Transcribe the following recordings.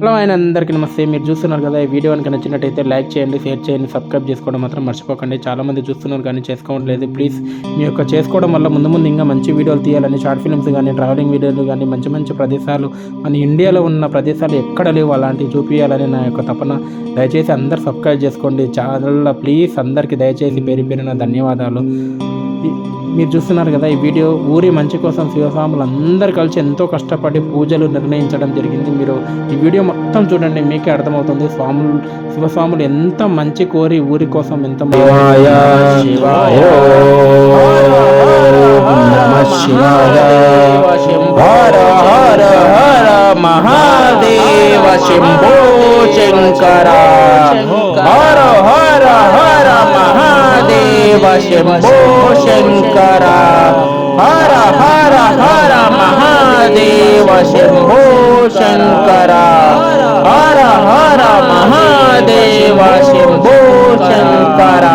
Hello అందరికీ నమస్తే. మీరు చూస్తున్నారు కదా, ఈ వీడియో కనుక నచ్చినట్టయితే లైక్ చేయండి, షేర్ చేయండి, సబ్స్క్రైబ్ చేసుకోవడం మాత్రం మర్చిపోకండి. చాలామంది చూస్తున్నారు కానీ చేసుకోవట్లేదు. ప్లీజ్ మీ యొక్క చేసుకోవడం వల్ల ముందు ఇంకా మంచి వీడియోలు తీయాలని, షార్ట్ ఫిల్మ్స్ కానీ, ట్రావెలింగ్ వీడియోలు కానీ, మంచి ప్రదేశాలు మన ఇండియాలో ఉన్న ప్రదేశాలు ఎక్కడ లేవు అలాంటివి చూపించాలని నా యొక్క తపన. దయచేసి అందరు సబ్స్క్రైబ్ చేసుకోండి ఛానల్లో. ప్లీజ్ అందరికీ దయచేసి పేరున ధన్యవాదాలు. మీరు చూస్తున్నారు కదా, ఈ వీడియో ఊరి మంచి కోసం శివస్వాములు అందరు కలిసి ఎంతో కష్టపడి పూజలు నిర్ణయించడం జరిగింది. మీరు ఈ వీడియో మొత్తం చూడండి, మీకే అర్థమవుతుంది శివస్వాములు ఎంత మంచి కోరి ఊరి కోసం ఎంత మహాదేవ శంభో శంకర హర హర హర మహాదేవ శంభో శంకర హర హర హర మహాదేవ శంభో శంకర హర హర మహాదేవ శంభో శంకర.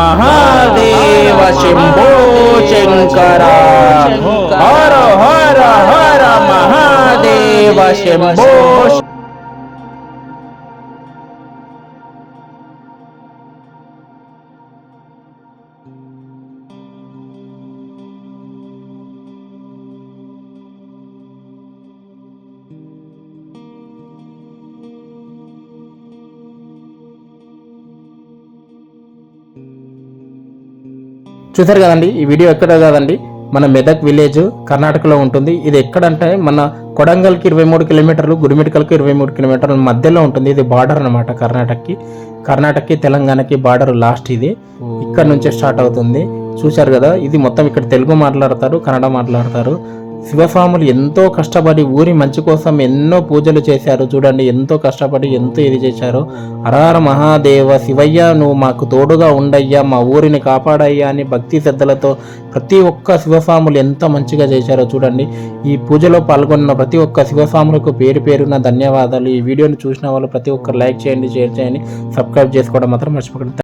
మహాదేవ శంభో శంకర హర హర హర మహాదేవ శంభో. చూసారు కదండి, ఈ వీడియో ఎక్కడ కాదండి, మన మెదక్ విలేజ్ కర్ణాటకలో ఉంటుంది. ఇది ఎక్కడంటే మన కొడంగల్కి 23 కిలోమీటర్లు, గుడిమిట్కల్కి 23 కిలోమీటర్ల మధ్యలో ఉంటుంది. ఇది బార్డర్ అనమాట, కర్ణాటకకి తెలంగాణకి బార్డర్ లాస్ట్. ఇది ఇక్కడ నుంచే స్టార్ట్ అవుతుంది. చూశారు కదా, ఇది మొత్తం ఇక్కడ తెలుగు మాట్లాడతారు, కన్నడ మాట్లాడతారు. శివస్వాములు ఎంతో కష్టపడి ఊరి మంచి కోసం ఎన్నో పూజలు చేశారు. చూడండి ఎంతో కష్టపడి ఎంతో ఇది చేశారు. హరహర మహాదేవ శివయ్య, నువ్వు మాకు తోడుగా ఉండయ్యా, మా ఊరిని కాపాడయ్యా అని భక్తి శ్రద్ధలతో ప్రతి ఒక్క శివస్వాములు ఎంత మంచిగా చేశారో చూడండి. ఈ పూజలో పాల్గొన్న ప్రతి ఒక్క శివస్వాములకు పేరు పేరున ధన్యవాదాలు. ఈ వీడియోని చూసిన వాళ్ళు ప్రతి ఒక్కరు లైక్ చేయండి, షేర్ చేయండి, సబ్స్క్రైబ్ చేసుకోవడం మాత్రం మర్చిపోకండి.